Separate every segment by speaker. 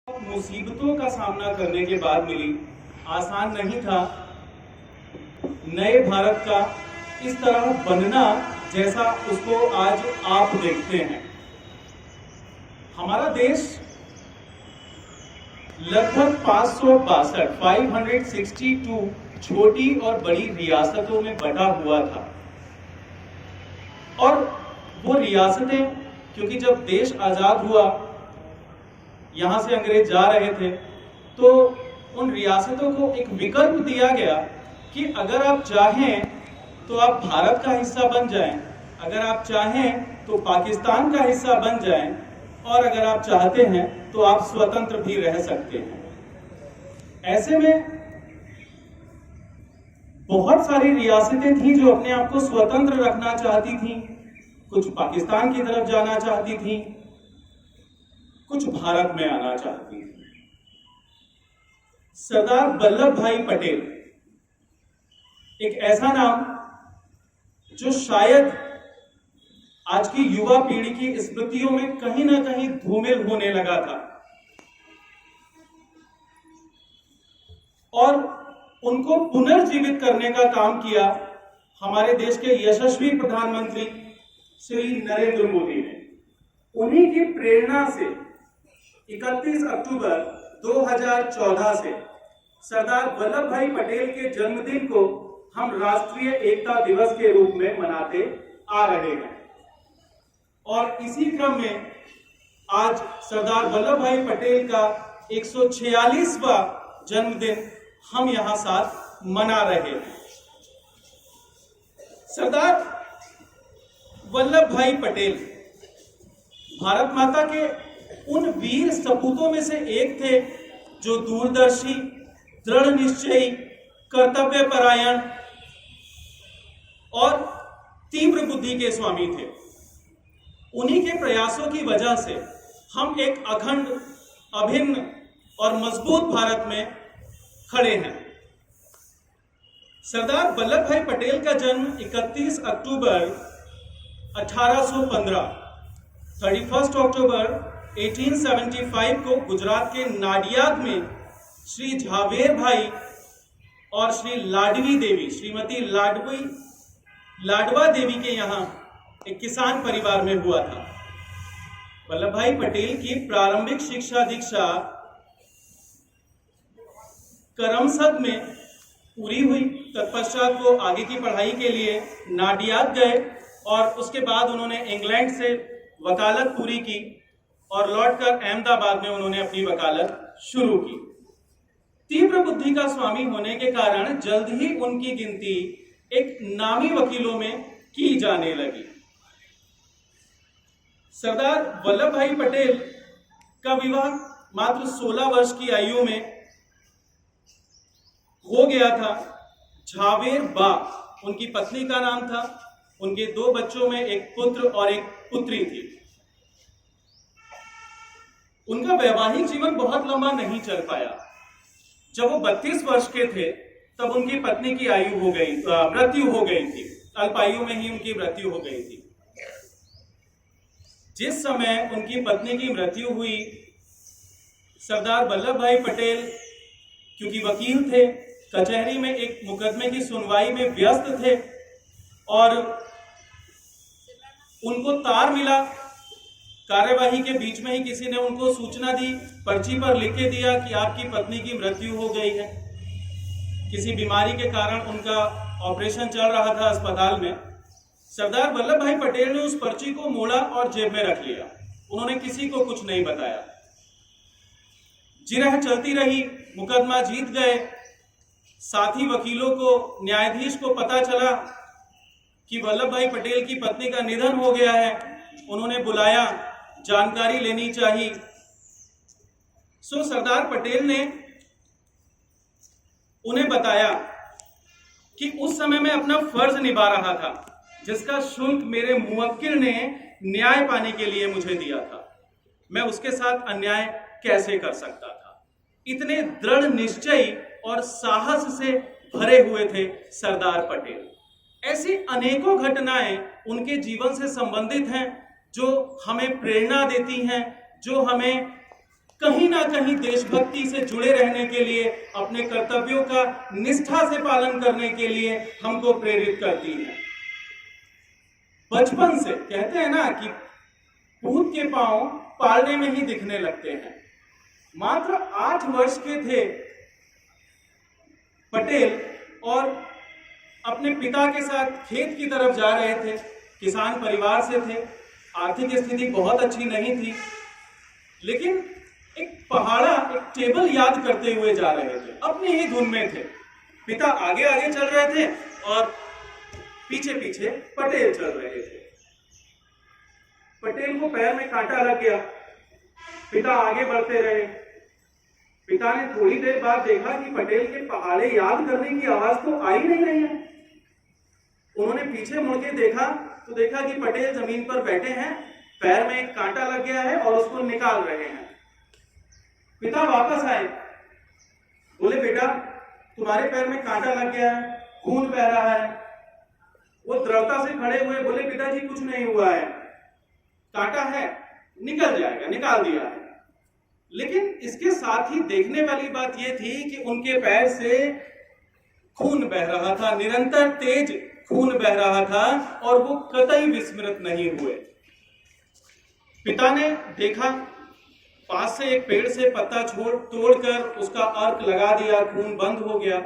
Speaker 1: मुसीबतों का सामना करने के बाद मिली, आसान नहीं था नए भारत का इस तरह बनना जैसा उसको आज आप देखते हैं। हमारा देश लगभग 562 छोटी और बड़ी रियासतों में बटा हुआ था। और वो रियासतें, क्योंकि जब देश आजाद हुआ, यहां से अंग्रेज जा रहे थे, तो उन रियासतों को एक विकल्प दिया गया कि अगर आप चाहें तो आप भारत का हिस्सा बन जाएं, अगर आप चाहें तो पाकिस्तान का हिस्सा बन जाएं, और अगर आप चाहते हैं तो आप स्वतंत्र भी रह सकते हैं। ऐसे में बहुत सारी रियासतें थीं जो अपने आप को स्वतंत्र रखना चाहती थीं, कुछ पाकिस्तान की तरफ जाना चाहती थीं, कुछ भारत में आना चाहती थी। सरदार वल्लभ भाई पटेल एक ऐसा नाम जो शायद आज की युवा पीढ़ी की स्मृतियों में कहीं ना कहीं धूमिल होने लगा था, और उनको पुनर्जीवित करने का काम किया हमारे देश के यशस्वी प्रधानमंत्री श्री नरेंद्र मोदी ने। उन्हीं की प्रेरणा से 31 अक्टूबर 2014 से सरदार वल्लभ भाई पटेल के जन्मदिन को हम राष्ट्रीय एकता दिवस के रूप में मनाते आ रहे हैं। और इसी क्रम में आज सरदार वल्लभ भाई पटेल का 146वां जन्मदिन हम यहां साथ मना रहे हैं। सरदार वल्लभ भाई पटेल भारत माता के उन वीर सपूतों में से एक थे जो दूरदर्शी, दृढ़ निश्चयी, कर्तव्य परायण और तीव्र बुद्धि के स्वामी थे। उन्हीं के प्रयासों की वजह से हम एक अखंड, अभिन्न और मजबूत भारत में खड़े हैं। सरदार वल्लभ भाई पटेल का जन्म 31 अक्टूबर 1815, 31 अक्टूबर 1875 को गुजरात के नाडियाद में श्री झावेर भाई और श्री लाडवी देवी, श्रीमती लाडवा देवी के यहाँ एक किसान परिवार में हुआ था। वल्लभ भाई पटेल की प्रारंभिक शिक्षा दीक्षा करमसद में पूरी हुई। तत्पश्चात वो आगे की पढ़ाई के लिए नाडियाद गए और उसके बाद उन्होंने इंग्लैंड से वकालत पूरी की और लौटकर अहमदाबाद में उन्होंने अपनी वकालत शुरू की। तीव्र बुद्धि का स्वामी होने के कारण जल्द ही उनकी गिनती एक नामी वकीलों में की जाने लगी। सरदार वल्लभ भाई पटेल का विवाह मात्र 16 वर्ष की आयु में हो गया था। झावेर बा उनकी पत्नी का नाम था। उनके 2 बच्चों में एक पुत्र और एक पुत्री थी। उनका वैवाहिक जीवन बहुत लंबा नहीं चल पाया। जब वो 32 वर्ष के थे तब उनकी पत्नी की मृत्यु हो गई थी। अल्पायु में ही उनकी मृत्यु हो गई थी। जिस समय उनकी पत्नी की मृत्यु हुई, सरदार वल्लभ भाई पटेल क्योंकि वकील थे, कचहरी में एक मुकदमे की सुनवाई में व्यस्त थे और उनको तार मिला। कार्यवाही के बीच में ही किसी ने उनको सूचना दी, पर्ची पर लिख के दिया कि आपकी पत्नी की मृत्यु हो गई है। किसी बीमारी के कारण उनका ऑपरेशन चल रहा था अस्पताल में। सरदार वल्लभ भाई पटेल ने उस पर्ची को मोड़ा और जेब में रख लिया। उन्होंने किसी को कुछ नहीं बताया। जिरह चलती रही, मुकदमा जीत गए। साथी वकीलों को, न्यायाधीश को पता चला कि वल्लभ भाई पटेल की पत्नी का निधन हो गया है। उन्होंने बुलाया, जानकारी लेनी चाहिए। सो सरदार पटेल ने उन्हें बताया कि उस समय मैं अपना फर्ज निभा रहा था, जिसका शुल्क मेरे मुवक्किल ने न्याय पाने के लिए मुझे दिया था। मैं उसके साथ अन्याय कैसे कर सकता था। इतने दृढ़ निश्चयी और साहस से भरे हुए थे सरदार पटेल। ऐसी अनेकों घटनाएं उनके जीवन से संबंधित हैं जो हमें प्रेरणा देती हैं, जो हमें कहीं ना कहीं देशभक्ति से जुड़े रहने के लिए, अपने कर्तव्यों का निष्ठा से पालन करने के लिए हमको प्रेरित करती है। बचपन से कहते हैं ना कि भूत के पांव पालने में ही दिखने लगते हैं। मात्र 8 वर्ष के थे पटेल और अपने पिता के साथ खेत की तरफ जा रहे थे। किसान परिवार से थे, आर्थिक स्थिति बहुत अच्छी नहीं थी, लेकिन एक पहाड़ा, एक टेबल याद करते हुए जा रहे थे, अपनी ही धुन में थे। पिता आगे आगे चल रहे थे और पीछे पीछे पटेल चल रहे थे। पटेल को पैर में कांटा लग गया, पिता आगे बढ़ते रहे। पिता ने थोड़ी देर बाद देखा कि पटेल के पहाड़े याद करने की आवाज तो आ ही नहीं रही है। उन्होंने पीछे मुड़ के देखा तो देखा कि पटेल जमीन पर बैठे हैं, पैर में एक कांटा लग गया है और उसको निकाल रहे हैं। पिता वापस आए, बोले बेटा तुम्हारे पैर में कांटा लग गया है, खून बह रहा है। वो दृढ़ता से खड़े हुए बोले पिताजी कुछ नहीं हुआ है, कांटा है, निकल जाएगा, निकाल दिया है। लेकिन इसके साथ ही देखने वाली बात यह थी कि उनके पैर से खून बह रहा था, निरंतर तेज खून बह रहा था और वो कतई विस्मृत नहीं हुए। पिता ने देखा, पास से एक पेड़ से पत्ता तोड़कर उसका अर्क लगा दिया, खून बंद हो गया।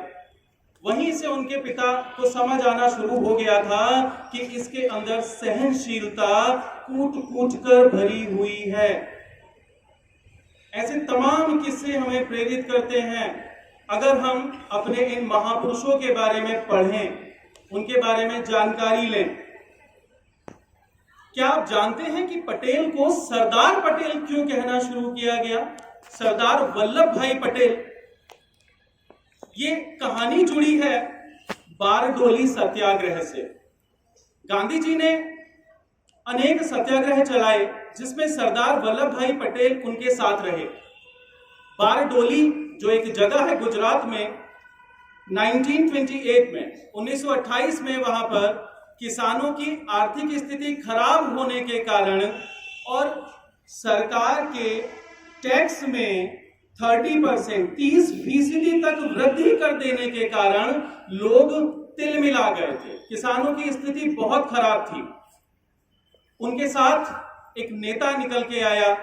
Speaker 1: वहीं से उनके पिता को समझ आना शुरू हो गया था कि इसके अंदर सहनशीलता कूट कूट कर भरी हुई है। ऐसे तमाम किस्से हमें प्रेरित करते हैं। अगर हम अपने इन महापुरुषों के बारे में पढ़ें, उनके बारे में जानकारी लें। क्या आप जानते हैं कि पटेल को सरदार पटेल क्यों कहना शुरू किया गया? सरदार वल्लभ भाई पटेल। ये कहानी जुड़ी है बारडोली सत्याग्रह से। गांधी जी ने अनेक सत्याग्रह चलाए जिसमें सरदार वल्लभ भाई पटेल उनके साथ रहे। बारडोली जो एक जगह है गुजरात में, 1928 में 1928 में वहां पर किसानों की आर्थिक स्थिति खराब होने के कारण और सरकार के टैक्स में 30% तक वृद्धि कर देने के कारण लोग तिलमिला गए थे। किसानों की स्थिति बहुत खराब थी। उनके साथ एक नेता निकल के आया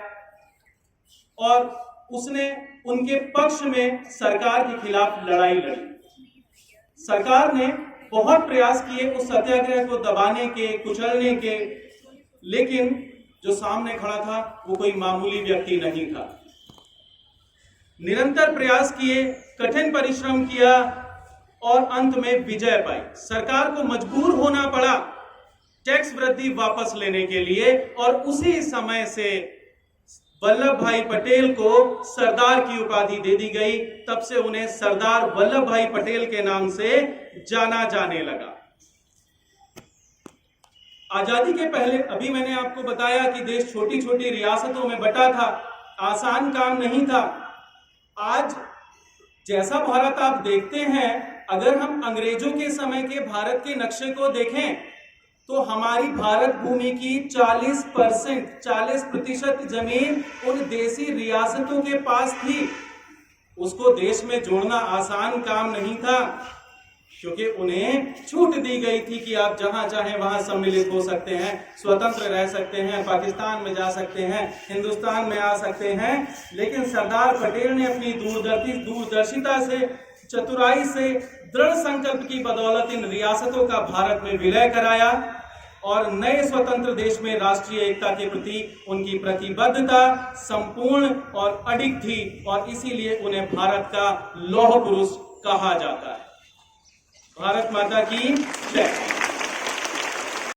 Speaker 1: और उसने उनके पक्ष में सरकार के खिलाफ लड़ाई लड़ी। सरकार ने बहुत प्रयास किए उस सत्याग्रह को दबाने के, कुचलने के, लेकिन जो सामने खड़ा था वो कोई मामूली व्यक्ति नहीं था। निरंतर प्रयास किए, कठिन परिश्रम किया और अंत में विजय पाई। सरकार को मजबूर होना पड़ा टैक्स वृद्धि वापस लेने के लिए और उसी समय से वल्लभ भाई पटेल को सरदार की उपाधि दे दी गई। तब से उन्हें सरदार वल्लभ भाई पटेल के नाम से जाना जाने लगा। आजादी के पहले, अभी मैंने आपको बताया कि देश छोटी छोटी रियासतों में बटा था, आसान काम नहीं था। आज जैसा भारत आप देखते हैं, अगर हम अंग्रेजों के समय के भारत के नक्शे को देखें तो हमारी भारत भूमि की 40% जमीन उन देसी रियासतों के पास थी। उसको देश में जोड़ना आसान काम नहीं था, क्योंकि उन्हें छूट दी गई थी कि आप जहां चाहें वहां सम्मिलित हो सकते हैं, स्वतंत्र रह सकते हैं, पाकिस्तान में जा सकते हैं, हिंदुस्तान में आ सकते हैं। लेकिन सरदार पटेल ने अपनी दूरदर्शिता से, चतुराई से, दृढ़ संकल्प की बदौलत इन रियासतों का भारत में विलय कराया और नए स्वतंत्र देश में राष्ट्रीय एकता के प्रति उनकी प्रतिबद्धता संपूर्ण और अडिग थी और इसीलिए उन्हें भारत का लौह पुरुष कहा जाता है। भारत माता की जय।